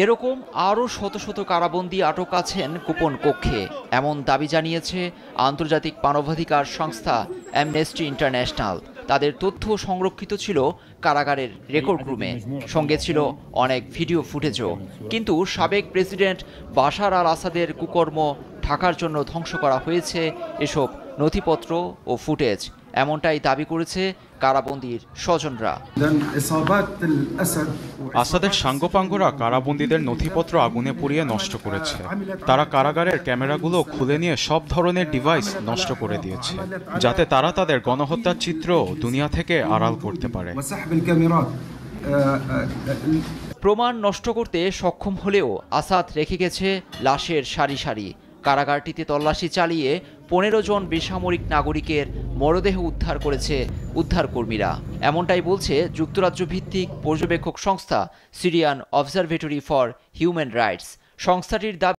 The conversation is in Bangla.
এরকম আরও শত শত কারাবন্দী আটক আছেন গোপন কক্ষে, এমন দাবি জানিয়েছে আন্তর্জাতিক মানবাধিকার সংস্থা অ্যামনেস্টি ইন্টারন্যাশনাল। তাদের তথ্য সংরক্ষিত ছিল কারাগারের রেকর্ড রুমে, সঙ্গে ছিল অনেক ভিডিও ফুটেজও। কিন্তু সাবেক প্রেসিডেন্ট বাশার আল আসাদের কুকর্ম ঢাকার জন্য ধ্বংস করা হয়েছে এসব নথিপত্র ও ফুটেজ, এমনটাই দাবি করেছে কারাবন্দীর স্বজনরা। আসাদের সাঙ্গপাঙ্গরা কারাবন্দীদের নথিপত্র আগুনে পুড়িয়ে নষ্ট করেছে। তারা কারাগারের ক্যামেরাগুলো খুলে নিয়ে সব ধরনের ডিভাইস নষ্ট করে দিয়েছে, যাতে তারা তাদের গণহত্যার চিত্র দুনিয়া থেকে আড়াল করতে পারে। প্রমাণ নষ্ট করতে সক্ষম হলেও আসাদ রেখে গেছে লাশের সারি সারি। কারাগারটিতে তল্লাশি চালিয়ে 15 জন বেসামরিক নাগরিকের মরদেহ উদ্ধার করেছে উদ্ধারকর্মীরা, এমনটাই বলছে যুক্তরাজ্য ভিত্তিক পর্যবেক্ষক সংস্থা Syrian observatory for human rights. সংস্থাটির দাবি,